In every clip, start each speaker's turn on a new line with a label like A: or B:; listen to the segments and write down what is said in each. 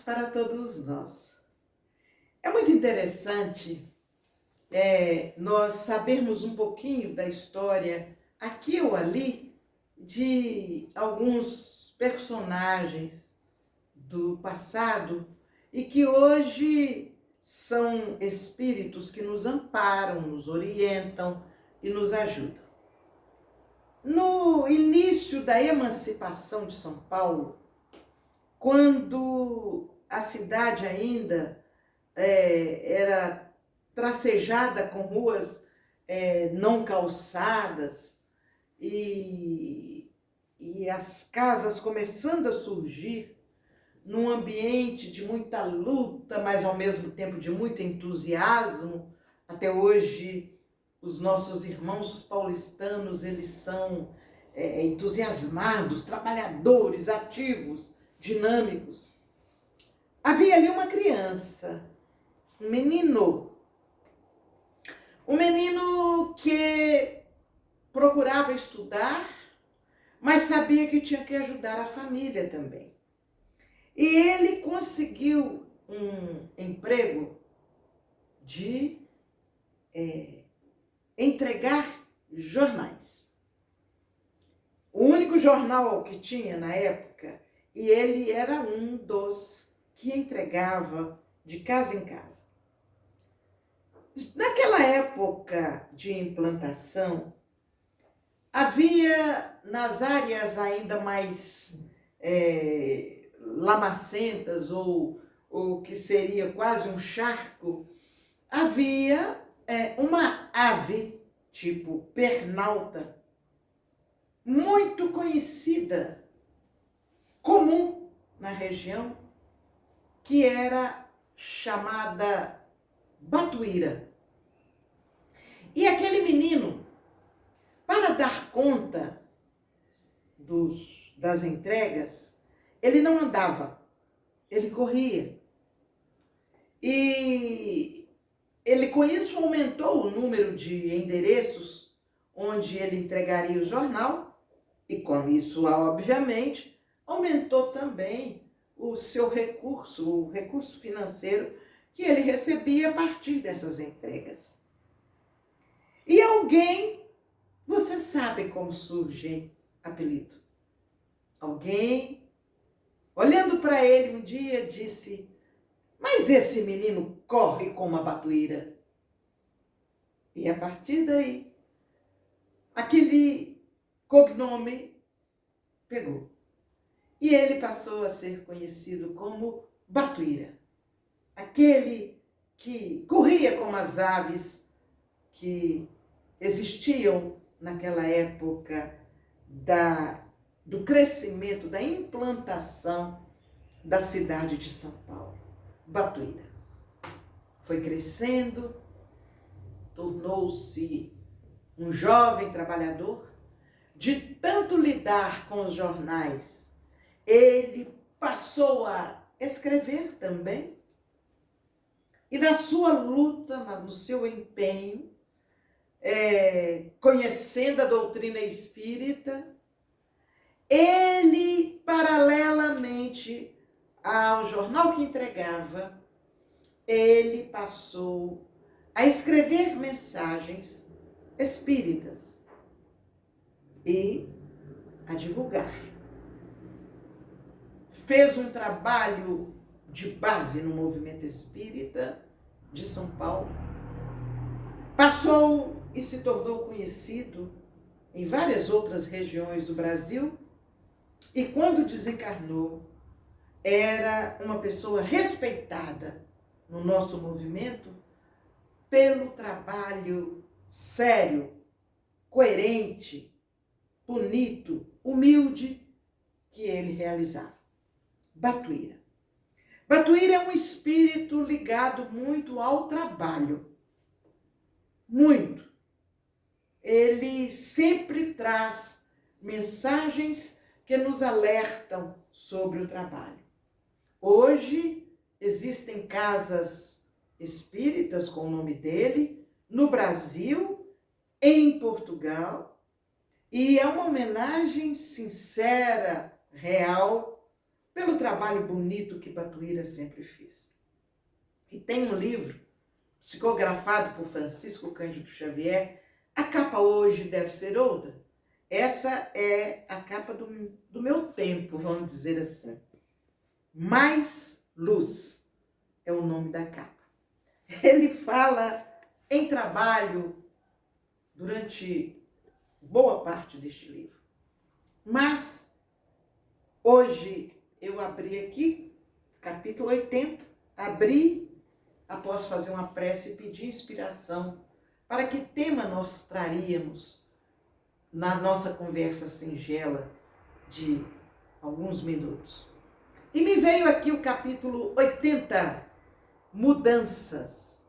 A: para todos nós. É muito interessante nós sabermos um pouquinho da história, aqui ou ali, de alguns personagens do passado e que hoje são espíritos que nos amparam, nos orientam e nos ajudam. No início da emancipação de São Paulo, quando a cidade ainda era tracejada com ruas não calçadas e as casas começando a surgir num ambiente de muita luta, mas ao mesmo tempo de muito entusiasmo. Até hoje, os nossos irmãos paulistanos, eles são entusiasmados, trabalhadores, ativos, dinâmicos. Havia ali uma criança, um menino que procurava estudar, mas sabia que tinha que ajudar a família também. E ele conseguiu um emprego de entregar jornais. O único jornal que tinha na época, e ele era um dos que entregava de casa em casa. Naquela época de implantação, havia nas áreas ainda mais lamacentas ou que seria quase um charco, havia uma ave tipo pernalta, muito conhecida, comum na região, que era chamada batuíra. E aquele menino, para dar conta das entregas, ele não andava, ele corria. E ele com isso aumentou o número de endereços onde ele entregaria o jornal, e com isso, obviamente, aumentou também o seu recurso, o recurso financeiro que ele recebia a partir dessas entregas. E alguém, você sabe como surge apelido. Alguém, olhando para ele um dia, disse: mas esse menino corre como uma batuíra. E a partir daí, aquele cognome pegou. E ele passou a ser conhecido como batuíra. Aquele que corria como as aves que existiam naquela época do crescimento, da implantação da cidade de São Paulo. Batuíra. Foi crescendo, tornou-se um jovem trabalhador. De tanto lidar com os jornais, ele passou a escrever também. E na sua luta, no seu empenho, conhecendo a doutrina espírita, ele, paralelamente ao jornal que entregava, ele passou a escrever mensagens espíritas e a divulgar. Fez um trabalho de base no movimento espírita de São Paulo. Passou e se tornou conhecido em várias outras regiões do Brasil. E quando desencarnou, era uma pessoa respeitada no nosso movimento pelo trabalho sério, coerente, bonito, humilde que ele realizava. Batuíra. Batuíra é um espírito ligado muito ao trabalho. Muito. Ele sempre traz mensagens que nos alertam sobre o trabalho. Hoje existem casas espíritas com o nome dele, no Brasil, em Portugal, e é uma homenagem sincera, real, pelo trabalho bonito que Patuíra sempre fez. E tem um livro, psicografado por Francisco Cândido Xavier. A capa hoje deve ser outra. Essa é a capa do meu tempo, vamos dizer assim. Mais Luz é o nome da capa. Ele fala em trabalho durante boa parte deste livro. Mas hoje eu abri aqui, capítulo 80, abri após fazer uma prece e pedir inspiração para que tema nós traríamos na nossa conversa singela de alguns minutos. E me veio aqui o capítulo 80, Mudanças,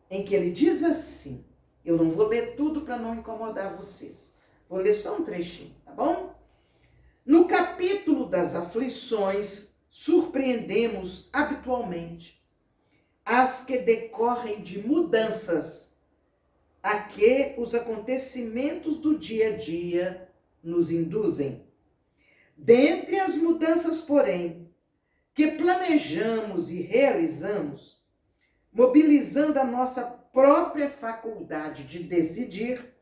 A: em que ele diz assim, eu não vou ler tudo para não incomodar vocês, vou ler só um trechinho, tá bom? No capítulo das aflições, surpreendemos habitualmente as que decorrem de mudanças a que os acontecimentos do dia a dia nos induzem. Dentre as mudanças, porém, que planejamos e realizamos, mobilizando a nossa própria faculdade de decidir,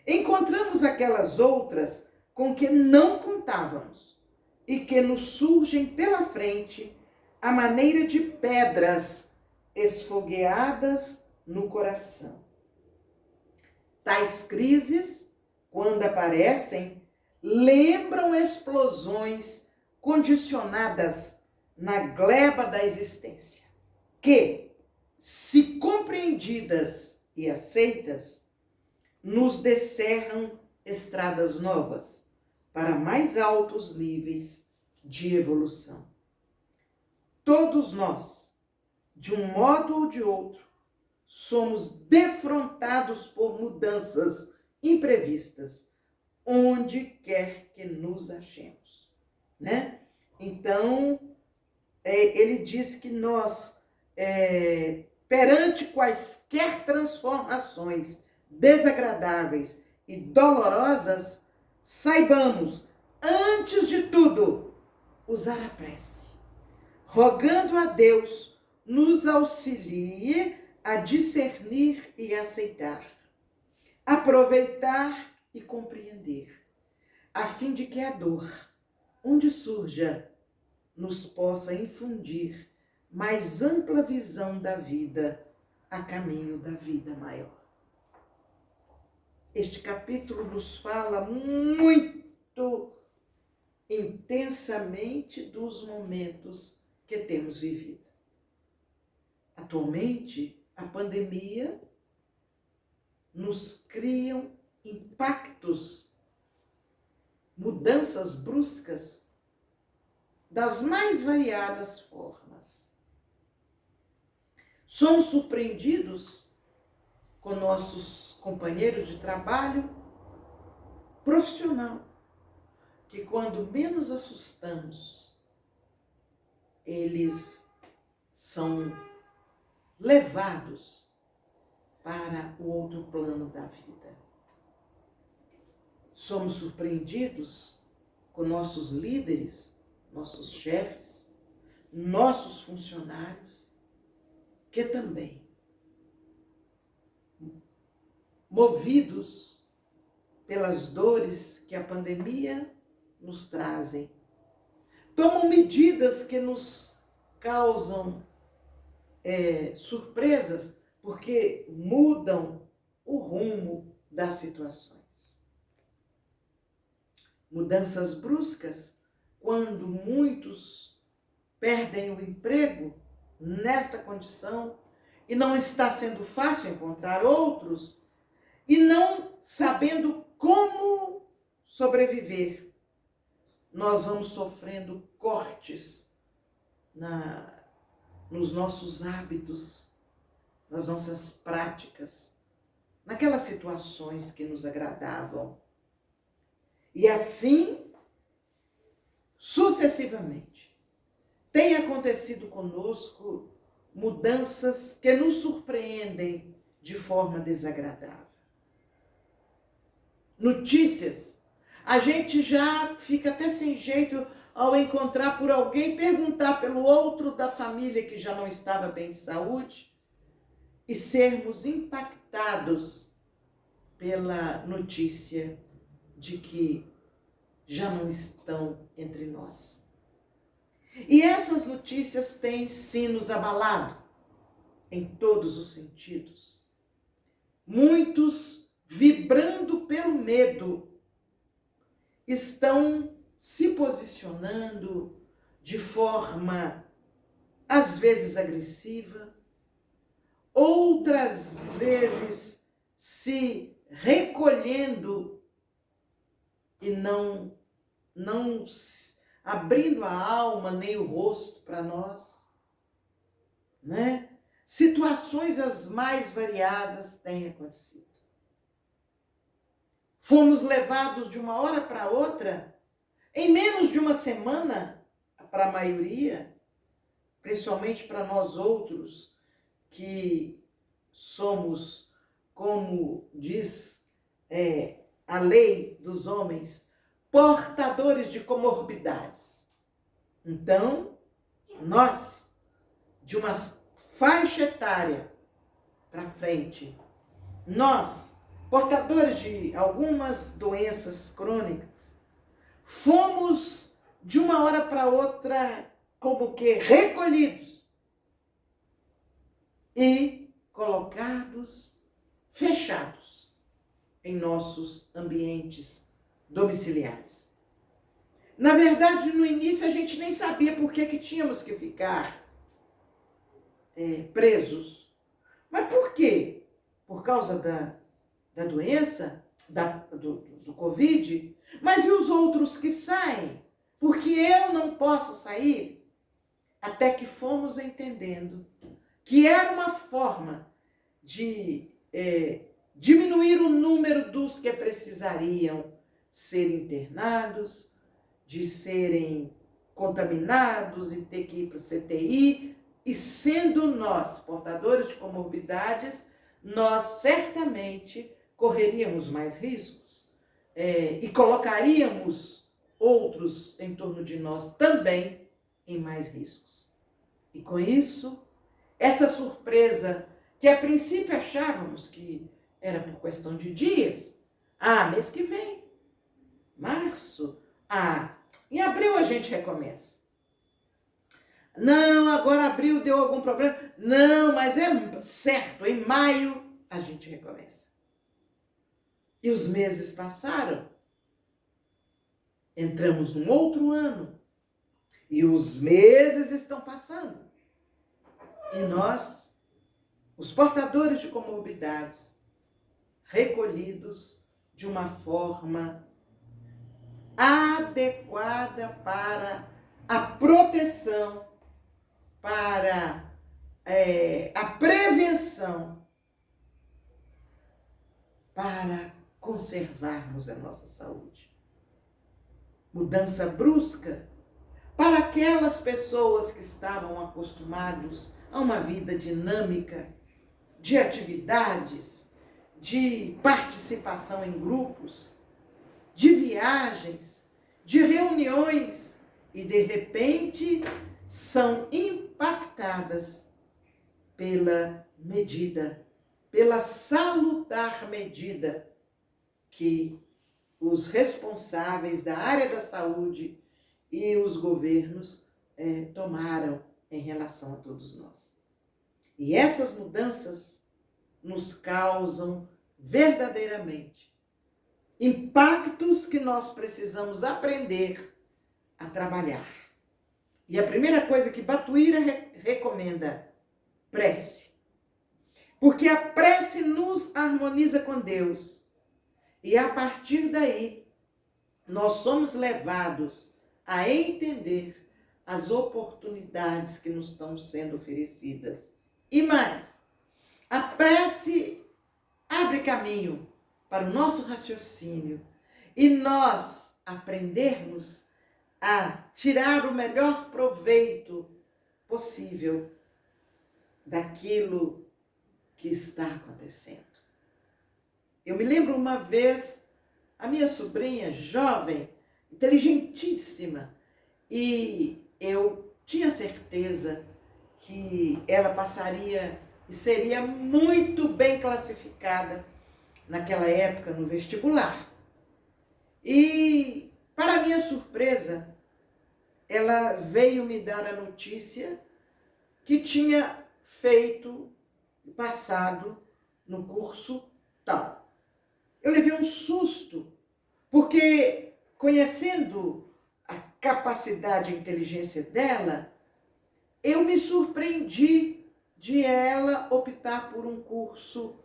A: encontramos aquelas outras com que não contávamos e que nos surgem pela frente à maneira de pedras esfogueadas no coração. Tais crises, quando aparecem, lembram explosões condicionadas na gleba da existência, que, se compreendidas e aceitas, nos descerram estradas novas para mais altos níveis de evolução. Todos nós, de um modo ou de outro, somos defrontados por mudanças imprevistas, onde quer que nos achemos, né? Então, ele diz que nós, perante quaisquer transformações desagradáveis e dolorosas, saibamos, antes de tudo, usar a prece, rogando a Deus nos auxilie a discernir e aceitar, aproveitar e compreender, a fim de que a dor, onde surja, nos possa infundir mais ampla visão da vida a caminho da vida maior. Este capítulo nos fala muito intensamente dos momentos que temos vivido. Atualmente, a pandemia nos cria impactos, mudanças bruscas das mais variadas formas. Somos surpreendidos com nossos companheiros de trabalho profissional, que quando menos assustamos, eles são levados para o outro plano da vida. Somos surpreendidos com nossos líderes, nossos chefes, nossos funcionários, que também, movidos pelas dores que a pandemia nos trazem, tomam medidas que nos causam surpresas, porque mudam o rumo das situações. Mudanças bruscas, quando muitos perdem o emprego nesta condição e não está sendo fácil encontrar outros e não sabendo como sobreviver, nós vamos sofrendo cortes nos nossos hábitos, nas nossas práticas, naquelas situações que nos agradavam. E assim, sucessivamente, tem acontecido conosco mudanças que nos surpreendem de forma desagradável. Notícias, a gente já fica até sem jeito. ao encontrar por alguém, perguntar pelo outro da família que já não estava bem de saúde e sermos impactados pela notícia de que já não estão entre nós. E essas notícias têm sim nos abalado em todos os sentidos. Muitos, vibrando pelo medo, estão se posicionando de forma, às vezes, agressiva, outras vezes se recolhendo e não abrindo a alma nem o rosto para nós, né? Situações as mais variadas têm acontecido. Fomos levados de uma hora para outra, em menos de uma semana, para a maioria, principalmente para nós outros, que somos, como diz a lei dos homens, portadores de comorbidades. Então, nós, de uma faixa etária para frente, nós, portadores de algumas doenças crônicas, fomos de uma hora para outra como que recolhidos e colocados, fechados em nossos ambientes domiciliares. Na verdade, no início a gente nem sabia por que tínhamos que ficar presos. Mas por quê? Por causa da doença, do Covid? Mas e os outros que saem? Porque eu não posso sair? Até que fomos entendendo que era uma forma de diminuir o número dos que precisariam ser internados, de serem contaminados e ter que ir para o CTI. E sendo nós portadores de comorbidades, nós certamente correríamos mais riscos e colocaríamos outros em torno de nós também em mais riscos. E com isso, essa surpresa que a princípio achávamos que era por questão de dias, mês que vem, março, em abril a gente recomeça. Não, agora abril deu algum problema. Não, mas é certo, em maio a gente recomeça. E os meses passaram. Entramos num outro ano. E os meses estão passando. E nós, os portadores de comorbidades, recolhidos de uma forma adequada para a proteção, para a prevenção, para conservarmos a nossa saúde. Mudança brusca para aquelas pessoas que estavam acostumados a uma vida dinâmica, de atividades, de participação em grupos, de viagens, de reuniões, e de repente são impactadas pela medida, pela salutar medida que os responsáveis da área da saúde e os governos tomaram em relação a todos nós. E essas mudanças nos causam verdadeiramente impactos que nós precisamos aprender a trabalhar. E a primeira coisa que Batuíra recomenda, prece. Porque a prece nos harmoniza com Deus. E a partir daí, nós somos levados a entender as oportunidades que nos estão sendo oferecidas. E mais, a prece abre caminho para o nosso raciocínio e nós aprendermos a tirar o melhor proveito possível daquilo que está acontecendo. Eu me lembro uma vez, a minha sobrinha, jovem, inteligentíssima, e eu tinha certeza que ela passaria e seria muito bem classificada naquela época no vestibular. E, para minha surpresa, ela veio me dar a notícia que tinha feito, passado no curso tal. Eu levei um susto, porque conhecendo a capacidade e inteligência dela, eu me surpreendi de ela optar por um curso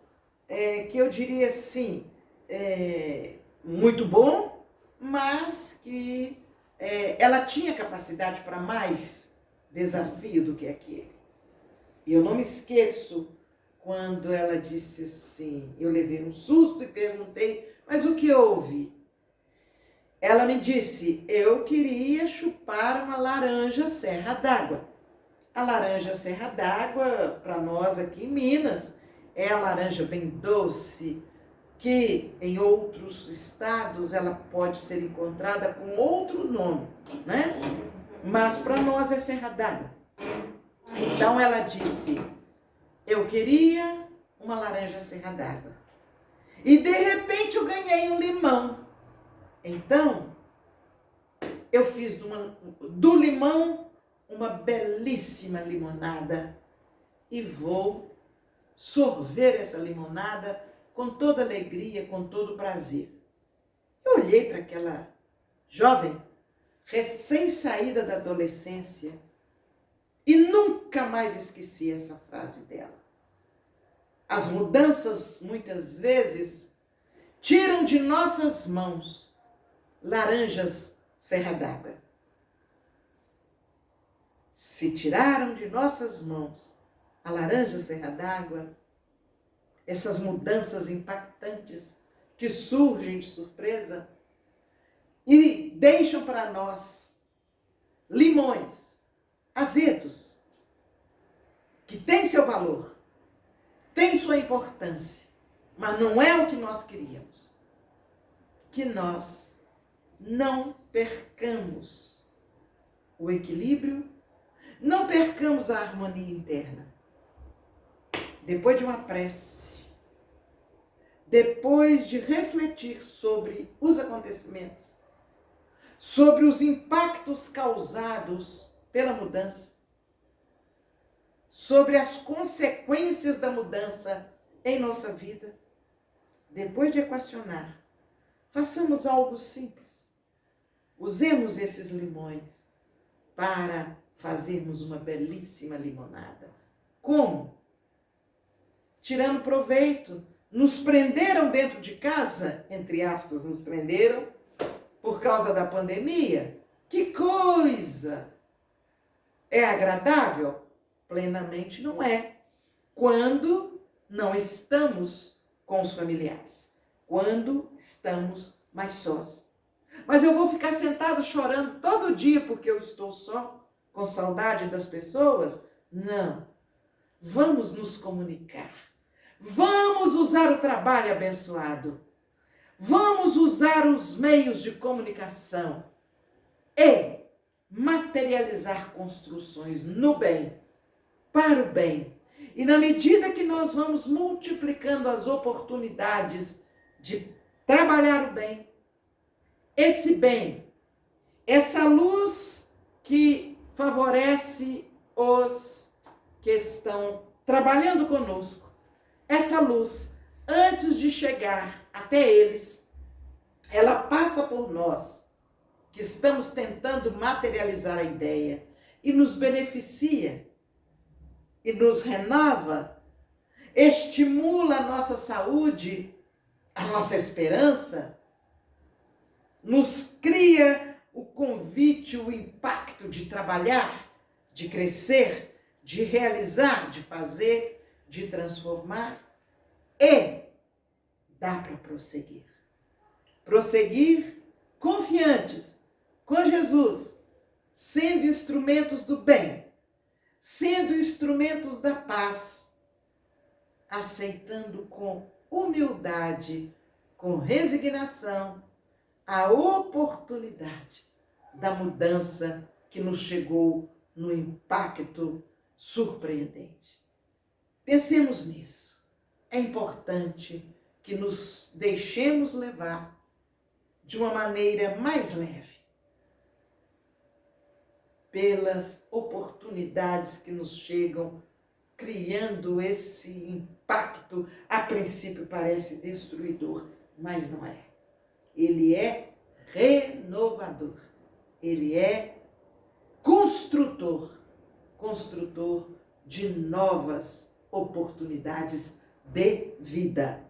A: que eu diria assim, muito bom, mas que ela tinha capacidade para mais desafio do que aquele. E eu não me esqueço quando ela disse assim, eu levei um susto e perguntei, mas o que houve? Ela me disse, eu queria chupar uma laranja serra d'água. A laranja serra d'água, para nós aqui em Minas, é a laranja bem doce, que em outros estados ela pode ser encontrada com outro nome, né? Mas para nós é serra d'água. Então ela disse, eu queria uma laranja serra d'água. E de repente eu ganhei um limão. Então, eu fiz do limão uma belíssima limonada e vou sorver essa limonada com toda alegria, com todo prazer. Eu olhei para aquela jovem, recém-saída da adolescência, e nunca mais esqueci essa frase dela. As mudanças, muitas vezes, tiram de nossas mãos laranjas serra d'água. Se tiraram de nossas mãos a laranja serra d'água, essas mudanças impactantes que surgem de surpresa e deixam para nós limões azedos, que têm seu valor, têm sua importância, mas não é o que nós queríamos. Que nós não percamos o equilíbrio, não percamos a harmonia interna. Depois de uma prece, depois de refletir sobre os acontecimentos, sobre os impactos causados pela mudança, sobre as consequências da mudança em nossa vida, depois de equacionar, façamos algo simples. Usemos esses limões para fazermos uma belíssima limonada. Como? Tirando proveito. Nos prenderam dentro de casa, entre aspas, nos prenderam por causa da pandemia. Que coisa! É agradável? Plenamente não é. Quando não estamos com os familiares. Quando estamos mais sós. Mas eu vou ficar sentado chorando todo dia porque eu estou só, com saudade das pessoas? Não. Vamos nos comunicar. Vamos usar o trabalho abençoado. Vamos usar os meios de comunicação e materializar construções no bem, para o bem. E na medida que nós vamos multiplicando as oportunidades de trabalhar o bem, esse bem, essa luz que favorece os que estão trabalhando conosco, essa luz, antes de chegar até eles, ela passa por nós, que estamos tentando materializar a ideia, e nos beneficia, e nos renova, estimula a nossa saúde, a nossa esperança, nos cria o convite, o impacto de trabalhar, de crescer, de realizar, de fazer, de transformar, e dá para prosseguir. Prosseguir confiantes com Jesus, sendo instrumentos do bem, sendo instrumentos da paz, aceitando com humildade, com resignação, a oportunidade da mudança que nos chegou no impacto surpreendente. Pensemos nisso. É importante que nos deixemos levar de uma maneira mais leve pelas oportunidades que nos chegam, criando esse impacto. A princípio parece destruidor, mas não é. Ele é renovador. Ele é construtor de novas oportunidades de vida.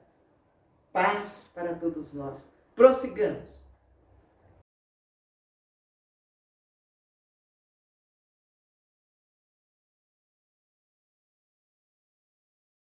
A: Paz para todos nós. Prossigamos.